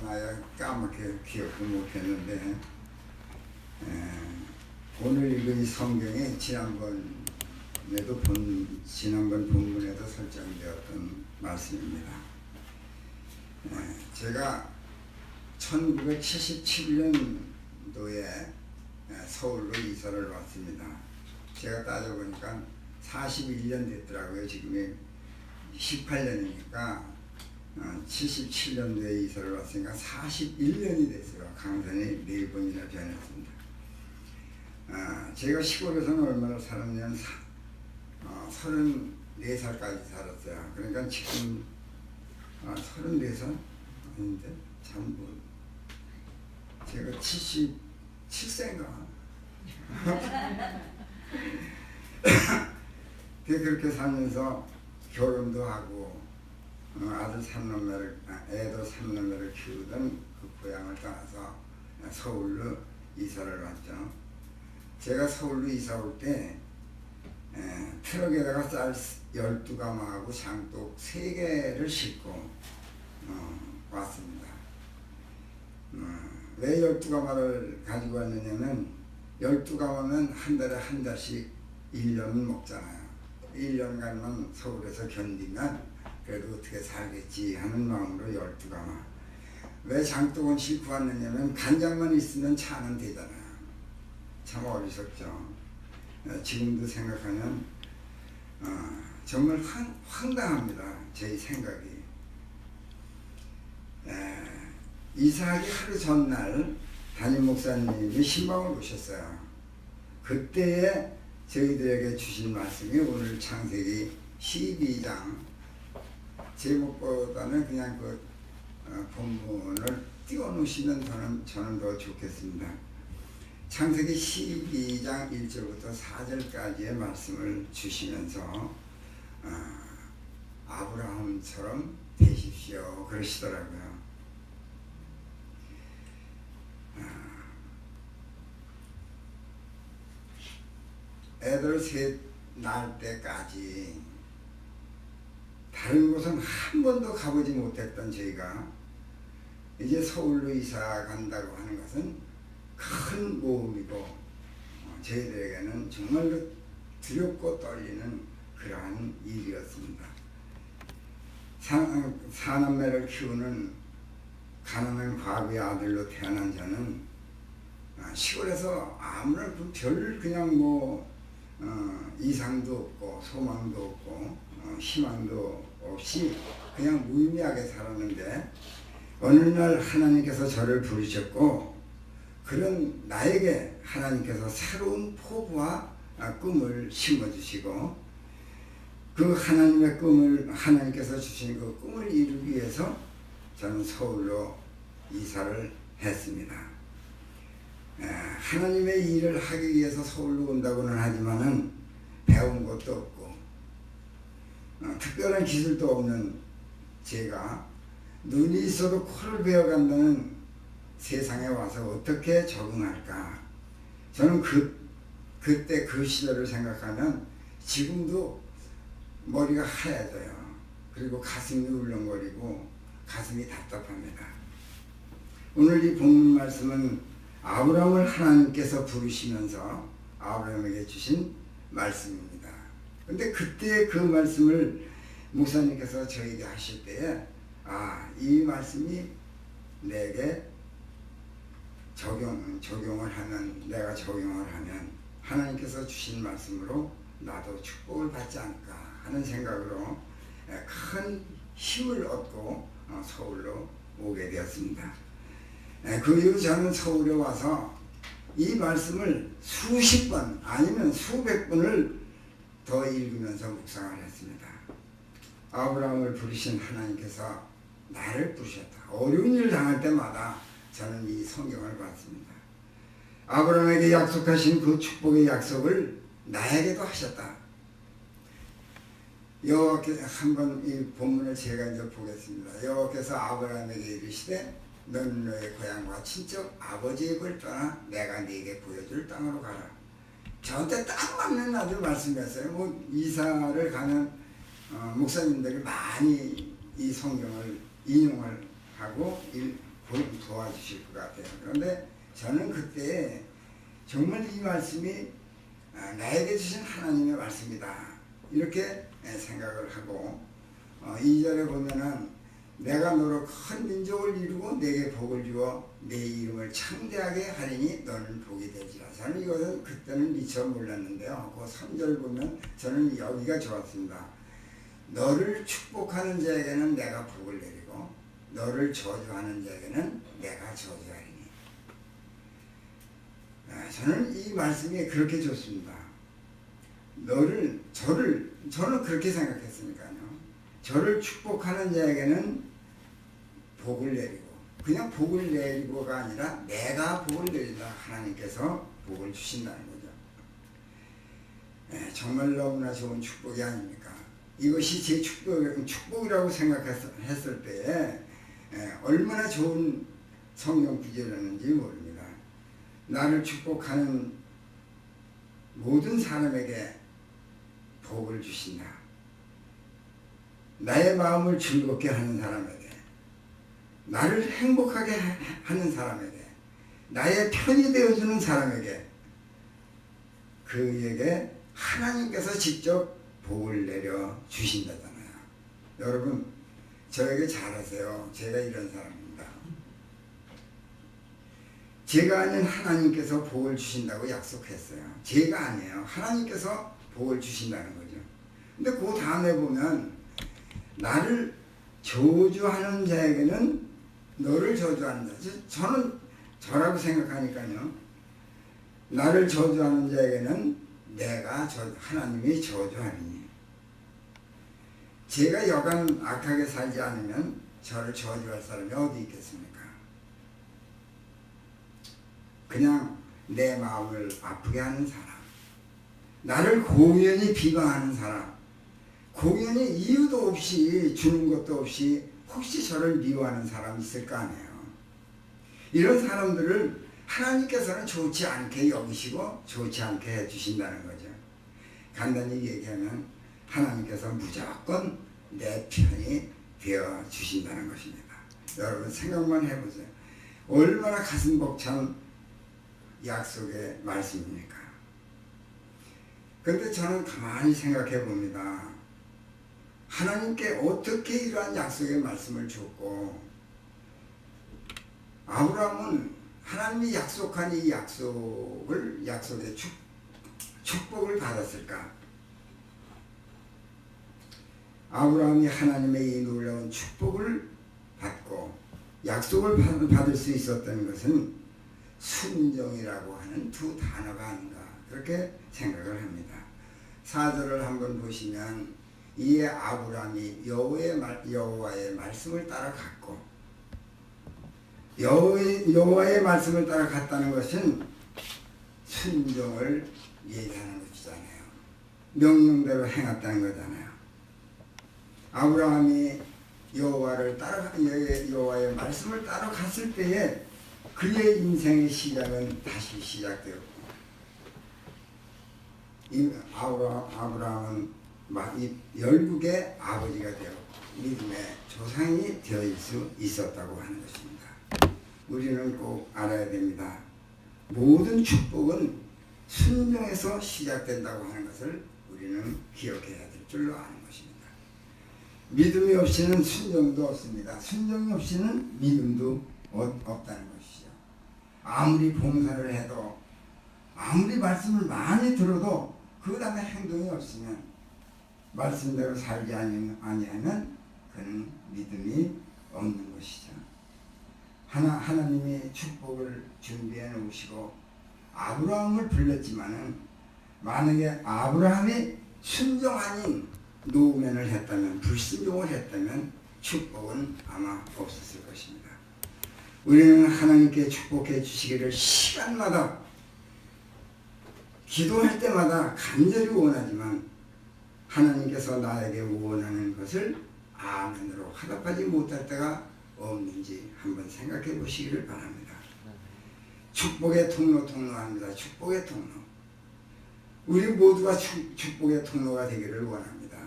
나야 까맣게 기억도 못했는데 오늘 읽은 이 성경이 지난번 본문에도 설정되었던 말씀입니다. 제가 1977년도에 서울로 이사를 왔습니다. 제가 따져보니까 41년 됐더라고요. 지금이 18년이니까 77년도에 이사를 왔으니까 41년이 됐어요. 강산이 4번이나 변했습니다. 제가 시골에서는 얼마나 살았냐면 34살까지 살았어요. 그러니까 지금 34살? 아닌데 참 제가 77세인가? 그렇게 살면서 결혼도 하고 애도 삼남매를 키우던 그 고향을 떠나서 서울로 이사를 왔죠. 제가 서울로 이사 올 때 트럭에다가 쌀 12가마하고 장독 3개를 싣고 왔습니다. 왜 12가마를 가지고 왔느냐면 12가마면 한 달에 한 달씩 1년은 먹잖아요. 1년간만 서울에서 견디면 그래도 어떻게 살겠지 하는 마음으로 12가마. 왜 장독은 싣고 왔느냐면 간장만 있으면 차는 되잖아요. 참 어리석죠. 지금도 생각하면 정말 황당합니다. 제 생각이. 이사하기 하루 전날 담임 목사님이 신방을 오셨어요. 그때에 저희들에게 주신 말씀이 오늘 창세기 12장 제목보다는 그냥 그 본문을 띄워놓으시면 저는 더 좋겠습니다. 창세기 12장 1절부터 4절까지의 말씀을 주시면서 아브라함처럼 되십시오 그러시더라고요. 애들 셋 낳을 때까지 다른 곳은 한 번도 가보지 못했던 저희가 이제 서울로 이사 간다고 하는 것은 큰 모험이고 저희들에게는 정말로 두렵고 떨리는 그러한 일이었습니다. 사남매를 키우는 가난한 과부의 아들로 태어난 저는 시골에서 아무런 별 그냥 이상도 없고 소망도 없고 희망도 없이 그냥 무의미하게 살았는데 어느 날 하나님께서 저를 부르셨고 그런 나에게 하나님께서 새로운 포부와 꿈을 심어주시고 그 하나님의 꿈을 하나님께서 주신 그 꿈을 이루기 위해서 저는 서울로 이사를 했습니다. 하나님의 일을 하기 위해서 서울로 온다고는 하지만은 배운 것도 없고 특별한 기술도 없는 제가 눈이 있어도 코를 베어간다는 세상에 와서 어떻게 적응할까? 저는 그때 그 시절을 생각하면 지금도 머리가 하얘져요. 그리고 가슴이 울렁거리고 가슴이 답답합니다. 오늘 이 본문 말씀은 아브라함을 하나님께서 부르시면서 아브라함에게 주신 말씀입니다. 근데 그때 그 말씀을 목사님께서 저에게 하실 때에 이 말씀이 내게 적용을 하면 내가 적용을 하면 하나님께서 주신 말씀으로 나도 축복을 받지 않을까 하는 생각으로 큰 힘을 얻고 서울로 오게 되었습니다. 그 이후 저는 서울에 와서 이 말씀을 수십 번 아니면 수백 번을 더 읽으면서 묵상을 했습니다. 아브라함을 부르신 하나님께서 나를 부르셨다. 어려운 일을 당할 때마다 저는 이 성경을 봤습니다. 아브라함에게 약속하신 그 축복의 약속을 나에게도 하셨다. 여호와께서 한번 이 본문을 제가 이제 보겠습니다. 여호와께서 아브라함에게 이르시되 너는 너의 고향과 친척 아버지의 집을 떠나 내가 네게 보여줄 땅으로 가라. 저한테 딱 맞는 아주 말씀이었어요. 이사를 가는 목사님들이 많이 이 성경을 인용을 하고 도와주실 것 같아요. 그런데 저는 그때 정말 이 말씀이 나에게 주신 하나님의 말씀이다 이렇게 생각을 하고 2절에 보면은 내가 너로 큰 민족을 이루고 내게 복을 주어 내 이름을 창대하게 하리니 너는 복이 되리라. 저는 이것은 그때는 미처 몰랐는데요. 그 3절 보면 저는 여기가 좋았습니다. 너를 축복하는 자에게는 내가 복을 내리고 너를 저주하는 자에게는 내가 저주하리니. 저는 이 말씀이 그렇게 좋습니다. 저는 그렇게 생각했으니까요. 저를 축복하는 자에게는 복을 내리고, 그냥 복을 내리고가 아니라 내가 복을 내리다 하나님께서 복을 주신다는 거죠. 정말 너무나 좋은 축복이 아닙니까? 이것이 제 축복이라고 생각했을 때에 얼마나 좋은 성경 구절이었는지 모릅니다. 나를 축복하는 모든 사람에게 복을 주신다. 나의 마음을 즐겁게 하는 사람에게, 나를 행복하게 하는 사람에게, 나의 편이 되어주는 사람에게, 그에게 하나님께서 직접 복을 내려 주신다잖아요. 여러분, 저에게 잘하세요. 제가 이런 사람입니다. 제가 아닌 하나님께서 복을 주신다고 약속했어요. 제가 아니에요. 하나님께서 복을 주신다는 거죠. 근데 그 다음에 보면 나를 저주하는 자에게는 너를 저주하는 자. 저는 저라고 생각하니까요. 나를 저주하는 자에게는 내가 하나님이 저주하리니. 제가 여간 악하게 살지 않으면 저를 저주할 사람이 어디 있겠습니까? 그냥 내 마음을 아프게 하는 사람, 나를 공연히 비방하는 사람, 공연히 이유도 없이 주는 것도 없이 혹시 저를 미워하는 사람이 있을 거 아니에요. 이런 사람들을 하나님께서는 좋지 않게 여기시고 좋지 않게 해주신다는 거죠. 간단히 얘기하면 하나님께서 무조건 내 편이 되어 주신다는 것입니다. 여러분 생각만 해보세요. 얼마나 가슴 벅찬 약속의 말씀입니까? 그런데 저는 가만히 생각해 봅니다. 하나님께 어떻게 이러한 약속의 말씀을 줬고, 아브라함은 하나님이 약속한 이 약속의 축복을 받았을까? 아브라함이 하나님의 이 놀라운 축복을 받고 약속을 받을 수 있었던 것은 순종이라고 하는 두 단어가 아닌가 그렇게 생각을 합니다. 4절을 한번 보시면 이에 아브라함이 여호와의 말씀을 따라갔고, 여호와의 말씀을 따라갔다는 것은 순종을 얘기하는 것이잖아요. 명령대로 행했다는 거잖아요. 아브라함이 여호와의 말씀을 따라갔을 때에 그의 인생의 시작은 다시 시작되었고, 아브라함은 열국의 아버지가 되어 믿음의 조상이 되어질 수 있었다고 하는 것입니다. 우리는 꼭 알아야 됩니다. 모든 축복은 순종에서 시작된다고 하는 것을 우리는 기억해야 될 줄로 아는 것입니다. 믿음이 없이는 순종도 없습니다. 순종이 없이는 믿음도 없다는 것이죠. 아무리 봉사를 해도, 아무리 말씀을 많이 들어도 그 다음에 행동이 없으면, 말씀대로 살지 아니하면 그는 믿음이 없는 것이죠. 하나님이 축복을 준비해 놓으시고 아브라함을 불렀지만은, 만약에 아브라함이 순종 아닌 노면을 했다면, 불순종을 했다면 축복은 아마 없었을 것입니다. 우리는 하나님께 축복해 주시기를 시간마다, 기도할 때마다 간절히 원하지만 하나님께서 나에게 원하는 것을 아멘으로 화답하지 못할 때가 없는지 한번 생각해 보시기를 바랍니다. 축복의 통로합니다. 축복의 통로. 우리 모두가 축복의 통로가 되기를 원합니다.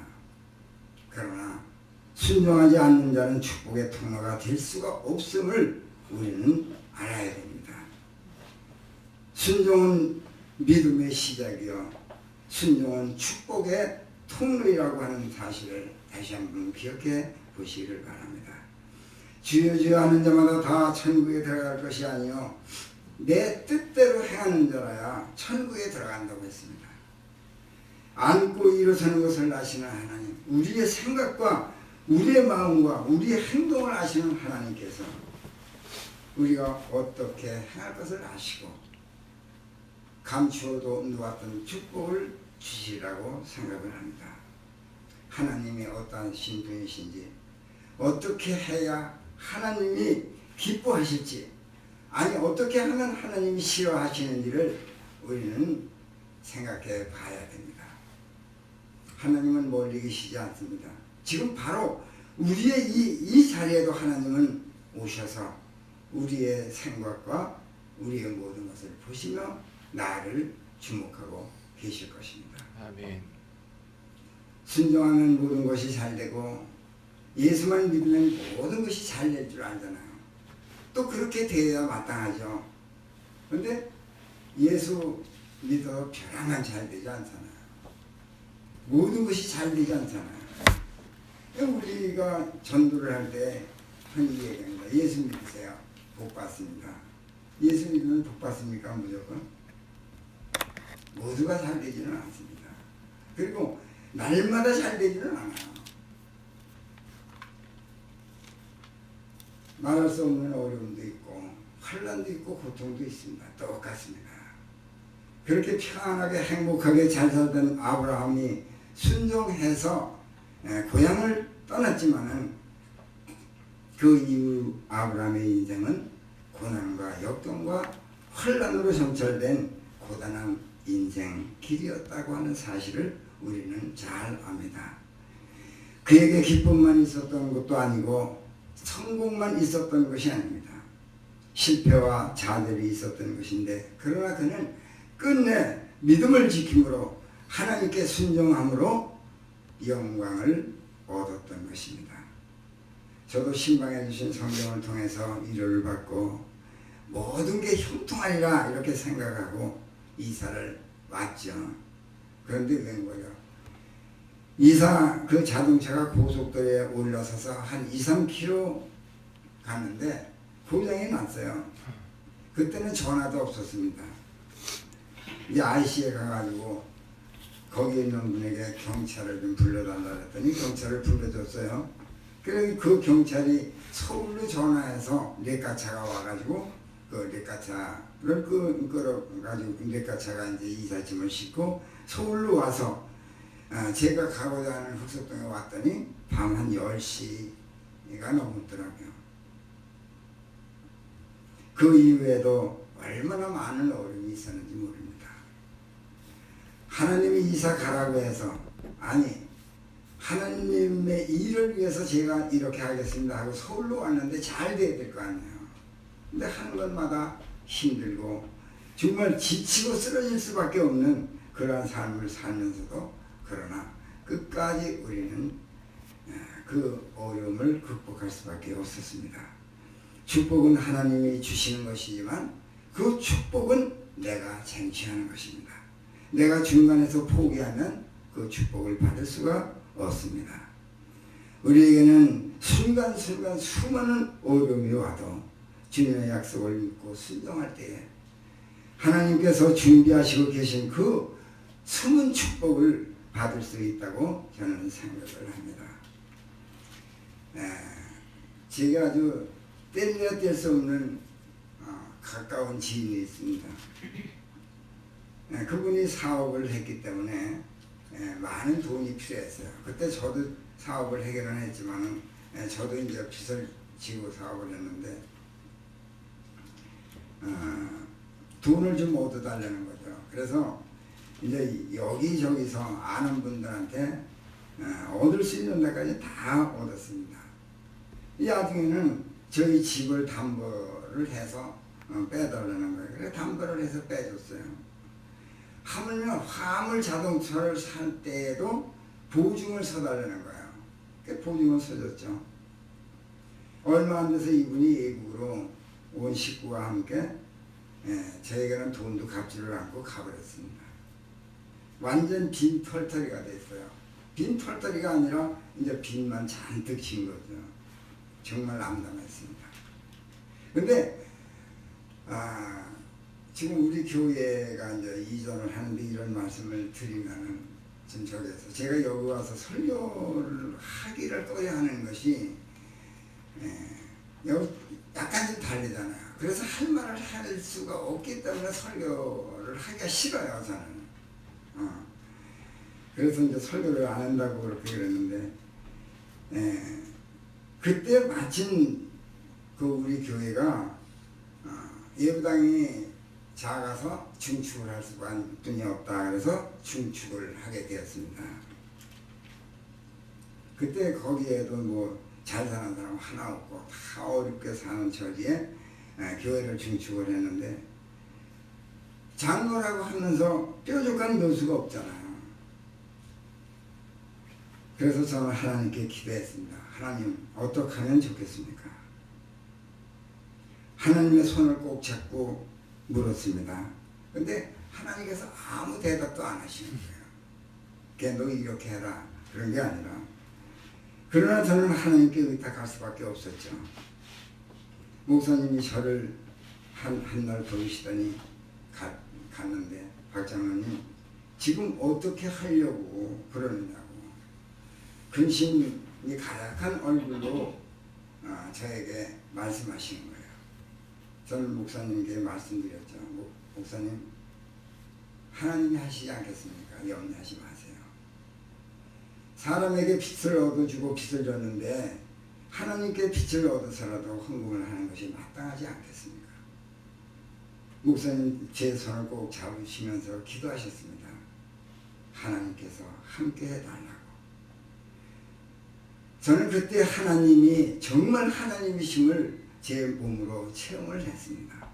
그러나 순종하지 않는 자는 축복의 통로가 될 수가 없음을 우리는 알아야 됩니다. 순종은 믿음의 시작이요, 순종은 축복의 통로이라고 하는 사실을 다시 한번 기억해 보시기를 바랍니다. 주여 주여 하는 자마다 다 천국에 들어갈 것이 아니요 내 뜻대로 행하는 자라야 천국에 들어간다고 했습니다. 안고 일어서는 것을 아시는 하나님, 우리의 생각과 우리의 마음과 우리의 행동을 아시는 하나님께서 우리가 어떻게 행할 것을 아시고 감추어도 놓았던 축복을 주시라고 생각을 합니다. 하나님이 어떠한 신분이신지, 어떻게 해야 하나님이 기뻐하실지, 아니 어떻게 하면 하나님이 싫어하시는지를 우리는 생각해 봐야 됩니다. 하나님은 멀리 계시지 않습니다. 지금 바로 우리의 이 자리에도 하나님은 오셔서 우리의 생각과 우리의 모든 것을 보시며 나를 주목하고 계실 것입니다. 아멘. 순종하면 모든 것이 잘 되고 예수만 믿으면 모든 것이 잘 될 줄 알잖아요. 또 그렇게 되어야 마땅하죠. 그런데 예수 믿어 별 하나 잘 되지 않잖아요. 모든 것이 잘 되지 않잖아요. 우리가 전도를 할 때 흔히 얘기합니다. 예수 믿으세요. 복 받습니다. 예수 믿으면 복 받습니까? 무조건? 모두가 잘 되지는 않습니다. 그리고 날마다 잘 되지는 않아요. 말할 수 없는 어려움도 있고 환난도 있고 고통도 있습니다. 똑같습니다. 그렇게 편안하게 행복하게 잘 살던 아브라함이 순종해서 고향을 떠났지만은 그 이후 아브라함의 인생은 고난과 역경과 환난으로 점철된 고단한 인생 길이었다고 하는 사실을 우리는 잘 압니다. 그에게 기쁨만 있었던 것도 아니고 성공만 있었던 것이 아닙니다. 실패와 좌절이 있었던 것인데, 그러나 그는 끝내 믿음을 지킴으로 하나님께 순종함으로 영광을 얻었던 것입니다. 저도 신방해 주신 성경을 통해서 위로를 받고 모든 게 형통하리라 이렇게 생각하고 이사를 왔죠. 그런데 웬 거예요? 이사 그 자동차가 고속도로에 올라서서 한 2-3km 가는데 고장이 났어요. 그때는 전화도 없었습니다. 이 IC에 가가지고 거기에 있는 분에게 경찰을 좀 불러달라 했더니 경찰을 불러줬어요. 그래서 그 경찰이 서울로 전화해서 레카차가 와가지고 그 레카차를 끌어가지고 레카차가 이제 이삿짐을 싣고 서울로 와서 제가 가고자 하는 흑석동에 왔더니 밤 한 10시가 넘었더라고요. 그 이후에도 얼마나 많은 어려움이 있었는지 모릅니다. 하나님이 이사 가라고 해서, 아니 하나님의 일을 위해서 제가 이렇게 하겠습니다 하고 서울로 왔는데 잘 돼야 될 거 아니에요. 근데 하는 것마다 힘들고 정말 지치고 쓰러질 수밖에 없는 그러한 삶을 살면서도, 그러나 끝까지 우리는 그 어려움을 극복할 수밖에 없었습니다. 축복은 하나님이 주시는 것이지만 그 축복은 내가 쟁취하는 것입니다. 내가 중간에서 포기하면 그 축복을 받을 수가 없습니다. 우리에게는 순간순간 수많은 어려움이 와도 주님의 약속을 믿고 순종할 때에 하나님께서 준비하시고 계신 그 숨은 축복을 받을 수 있다고 저는 생각을 합니다. 제가 아주 뗄래야 뗄 수 없는 가까운 지인이 있습니다. 그분이 사업을 했기 때문에 많은 돈이 필요했어요. 그때 저도 사업을 해결은 했지만 저도 이제 빚을 지고 사업을 했는데 돈을 좀 얻어달라는 거죠. 그래서 이제 여기저기서 아는 분들한테 얻을 수 있는 데까지 다 얻었습니다. 이 나중에는 저희 집을 담보를 해서 빼달라는 거예요. 그래서 담보를 해서 빼줬어요. 하물며 화물 자동차를 살 때에도 보증을 서달라는 거예요. 그 보증을 서줬죠. 얼마 안 돼서 이분이 외국으로 온 식구와 함께 저에게는 돈도 갚지를 않고 가버렸습니다. 완전 빈 털터리가 됐어요. 빈 털터리가 아니라 이제 빈만 잔뜩 친 거죠. 정말 암담했습니다. 근데 지금 우리 교회가 이제 이전을 하는데 이런 말씀을 드리면은 좀 저기서 제가 여기 와서 설교를 하기를 꺼려 하는 것이 여기 약간 좀 다르잖아요. 그래서 할 말을 할 수가 없기 때문에 설교를 하기가 싫어요, 저는. 그래서 이제 설교를 안 한다고 그렇게 그랬는데, 그때 마침 그 우리 교회가 예배당이 작아서 중축을 할 수밖에 없다. 그래서 중축을 하게 되었습니다. 그때 거기에도 뭐 잘 사는 사람 하나 없고 다 어렵게 사는 처지에 교회를 중축을 했는데 장로라고 하면서 뾰족한 묘수가 없잖아요. 그래서 저는 하나님께 기도했습니다. 하나님 어떻게 하면 좋겠습니까? 하나님의 손을 꼭 잡고 물었습니다. 근데 하나님께서 아무 대답도 안 하시는 거예요. 걔 너 이렇게 해라 그런 게 아니라, 그러나 저는 하나님께 의탁할 수밖에 없었죠. 목사님이 저를 한날 부르시더니 갔는데, 박장로님 지금 어떻게 하려고 그러느냐고 근심이 가득한 얼굴로 저에게 말씀하신 거예요. 저는 목사님께 말씀드렸죠. 목사님, 하나님이 하시지 않겠습니까? 염려하지 마세요. 사람에게 빚을 얻어주고 빚을 졌는데 하나님께 빚을 얻어서라도 헌금을 하는 것이 마땅하지 않겠습니까? 목사님 제 손을 꼭 잡으시면서 기도하셨습니다. 하나님께서 함께 해달라고. 저는 그때 하나님이 정말 하나님이심을 제 몸으로 체험을 했습니다.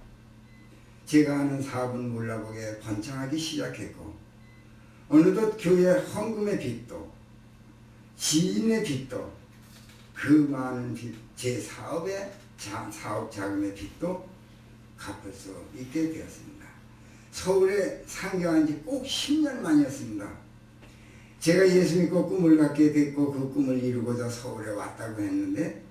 제가 하는 사업은 몰라보게 번창하기 시작했고, 어느덧 교회 헌금의 빚도 지인의 빚도 그 많은 빚, 제 사업의 사업 자금의 빚도 갚을 수 있게 되었습니다. 서울에 상경한 지 꼭 10년 만이었습니다. 제가 예수 믿고 꿈을 갖게 됐고 그 꿈을 이루고자 서울에 왔다고 했는데,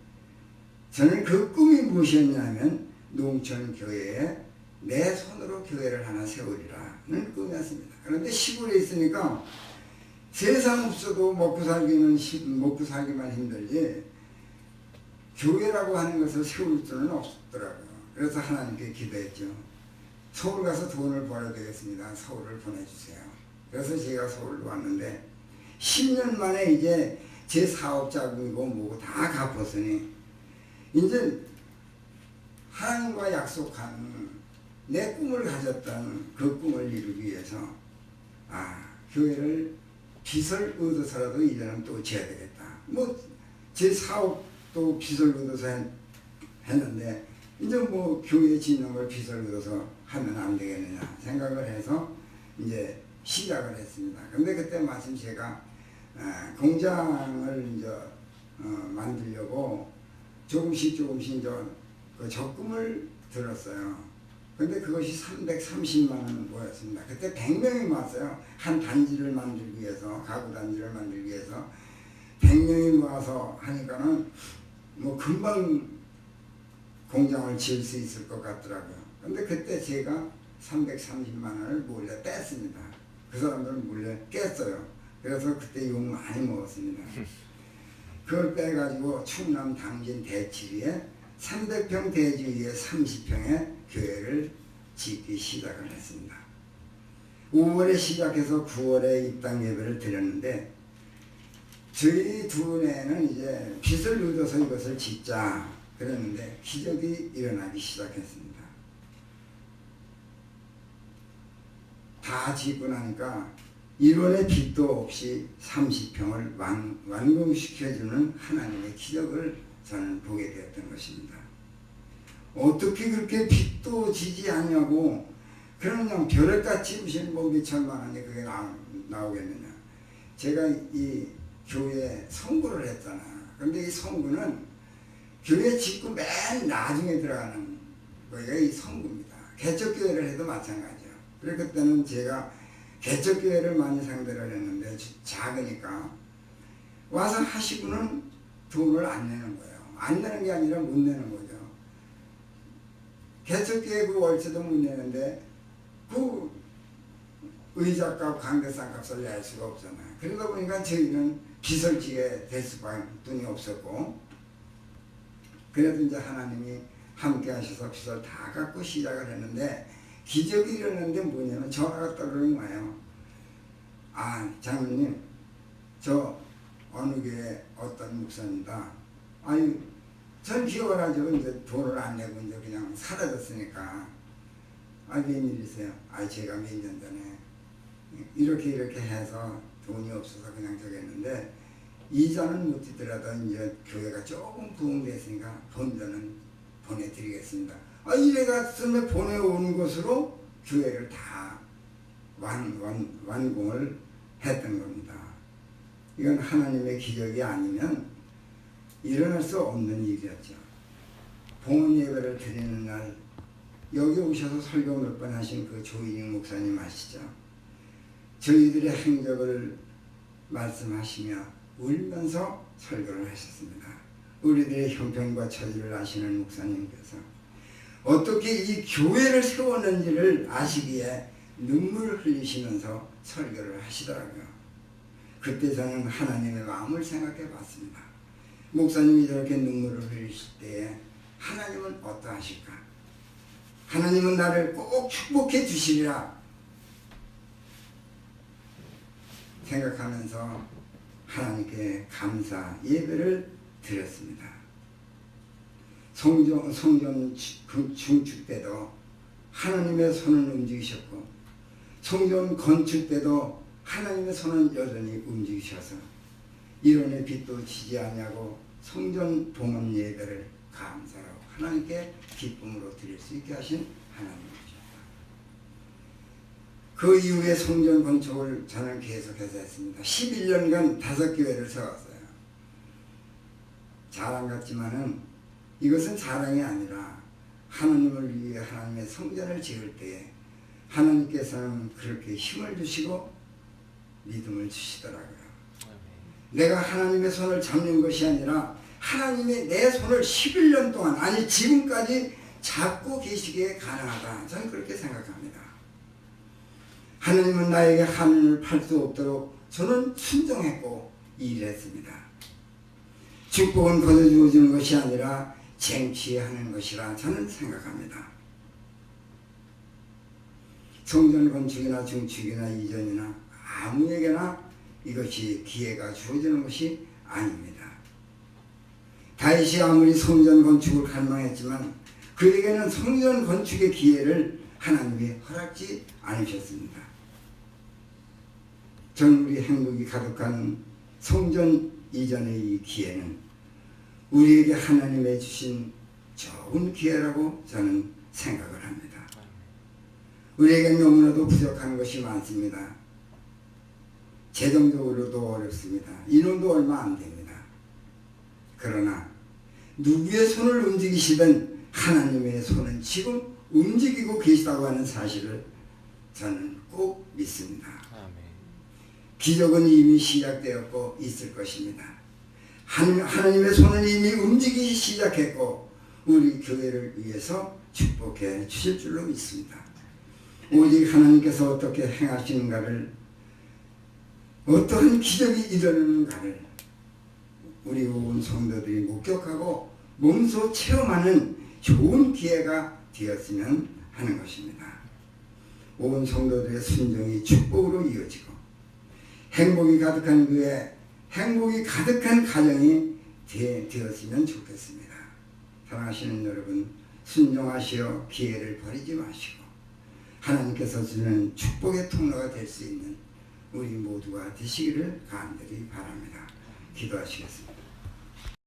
저는 그 꿈이 무엇이었냐면 농촌 교회에 내 손으로 교회를 하나 세우리라는 꿈이었습니다. 그런데 시골에 있으니까 세상 없어도 먹고 살기만 힘들지 교회라고 하는 것을 세울 수는 없더라고요. 그래서 하나님께 기도했죠. 서울 가서 돈을 벌어야 되겠습니다. 서울을 보내주세요. 그래서 제가 서울로 왔는데 10년 만에 이제 제 사업 자금이고 뭐고 다 갚았으니 이제 하나님과 약속한 내 꿈을 가졌던 그 꿈을 이루기 위해서 교회를 빚을 얻어서라도 이제는 또 지어야 되겠다. 뭐 제 사업도 빚을 얻어서 했는데 이제 뭐 교회 짓는 걸 빚을 얻어서 하면 안 되겠느냐 생각을 해서 이제 시작을 했습니다. 근데 그때 마침 제가 공장을 이제 만들려고 조금씩 이제 그 적금을 들었어요. 근데 그것이 330만 원 모였습니다. 그때 100명이 모았어요. 한 단지를 만들기 위해서, 가구 단지를 만들기 위해서 100명이 모아서 하니까는 뭐 금방 공장을 지을 수 있을 것 같더라고요. 근데 그때 제가 330만 원을 몰래 뺐습니다. 그 사람들은 몰래 깼어요. 그래서 그때 욕 많이 먹었습니다. 그걸 빼가지고 충남 당진 대치리에 300평 대지 위에 30평의 교회를 짓기 시작을 했습니다. 5월에 시작해서 9월에 입당 예배를 드렸는데, 저희 두뇌는 이제 빚을 얻어서 이것을 짓자 그랬는데 기적이 일어나기 시작했습니다. 다 짓고 나니까 1원의 빚도 없이 30평을 완공시켜주는 하나님의 기적을 저는 보게 되었던 것입니다. 어떻게 그렇게 빚도 지지 않냐고, 그러면 벼락같이 무슨 뭐 몇천만 원이 그게 나오겠느냐. 제가 이 교회에 성구를 했잖아요. 그런데 이 성구는 교회 짓고 맨 나중에 들어가는 거기가 이 성부입니다. 개척교회를 해도 마찬가지예요. 그래서 그때는 제가 개척교회를 많이 상대를 했는데 작으니까 와서 하시고는 돈을 안 내는 거예요. 안 내는 게 아니라 못 내는 거죠. 개척교회 그 월세도 못 내는데 그 의자값, 강대상 값을 낼 수가 없잖아요. 그러다 보니까 저희는 빚을 지게 될 수밖에 돈이 없었고, 그래도 이제 하나님이 함께 하셔서 빚을 다 갚고 시작을 했는데, 기적이 일어났는데 뭐냐면 전화가 떠오르는 거예요. 아, 장로님, 저 어느 교회 어떤 목사입니다. 아니, 전 기억을 하죠. 이제 돈을 안 내고 이제 그냥 사라졌으니까. 아, 웬일이세요? 아, 제가 몇 년 전에 이렇게 해서 돈이 없어서 그냥 저기 했는데, 이자는 못 주더라도 이제 교회가 조금 부흥됐으니까 본전은 보내드리겠습니다. 아, 이래가 쓰면 보내온 것으로 교회를 다 완공을 했던 겁니다. 이건 하나님의 기적이 아니면 일어날 수 없는 일이었죠. 봉헌 예배를 드리는 날 여기 오셔서 설교 몇 번 하신 그 조인익 목사님 아시죠? 저희들의 행적을 말씀하시며 울면서 설교를 하셨습니다. 우리들의 형편과 처지를 아시는 목사님께서 어떻게 이 교회를 세웠는지를 아시기에 눈물을 흘리시면서 설교를 하시더라고요. 그때 저는 하나님의 마음을 생각해 봤습니다. 목사님이 저렇게 눈물을 흘리실 때에 하나님은 어떠하실까? 하나님은 나를 꼭 축복해 주시리라 생각하면서 하나님께 감사 예배를 드렸습니다. 성전 중축 때도 하나님의 손을 움직이셨고, 성전 건축 때도 하나님의 손은 여전히 움직이셔서 이론의 빛도 지지 아니하고 성전 봉헌 예배를 감사로 하나님께 기쁨으로 드릴 수 있게 하신 하나님이죠. 그 이후에 성전 건축을 저는 계속해서 했습니다. 11년간 5교회를 세웠어요. 자랑 같지만은 이것은 자랑이 아니라 하나님을 위해 하나님의 성전을 지을 때에 하나님께서는 그렇게 힘을 주시고 믿음을 주시더라고요. 내가 하나님의 손을 잡는 것이 아니라 하나님이 내 손을 11년 동안, 아니 지금까지 잡고 계시기에 가능하다. 저는 그렇게 생각합니다. 하나님은 나에게 하늘을 팔 수 없도록 저는 순종했고 일했습니다. 축복은 거둬주어지는 것이 아니라 쟁취하는 것이라 저는 생각합니다. 성전 건축이나 중축이나 이전이나 아무에게나 이것이 기회가 주어지는 것이 아닙니다. 다윗이 아무리 성전 건축을 갈망했지만 그에게는 성전 건축의 기회를 하나님이 허락지 않으셨습니다. 전 우리 행복이 가득한 성전 이전의 이 기회는 우리에게 하나님의 주신 좋은 기회라고 저는 생각을 합니다. 우리에게 너무나도 부족한 것이 많습니다. 재정적으로도 어렵습니다. 인원도 얼마 안 됩니다. 그러나 누구의 손을 움직이시든 하나님의 손은 지금 움직이고 계시다고 하는 사실을 저는 꼭 믿습니다. 기적은 이미 시작되었고 있을 것입니다. 하나님의 손은 이미 움직이기 시작했고 우리 교회를 위해서 축복해 주실 줄로 믿습니다. 오직 하나님께서 어떻게 행하시는가를, 어떠한 기적이 일어나는가를 우리 온 성도들이 목격하고 몸소 체험하는 좋은 기회가 되었으면 하는 것입니다. 온 성도들의 순종이 축복으로 이어지고 행복이 가득한 교회, 행복이 가득한 가정이 되었으면 좋겠습니다. 사랑하시는 여러분, 순종하시어 기회를 버리지 마시고 하나님께서 주는 축복의 통로가 될 수 있는 우리 모두가 되시기를 간절히 바랍니다. 기도하시겠습니다.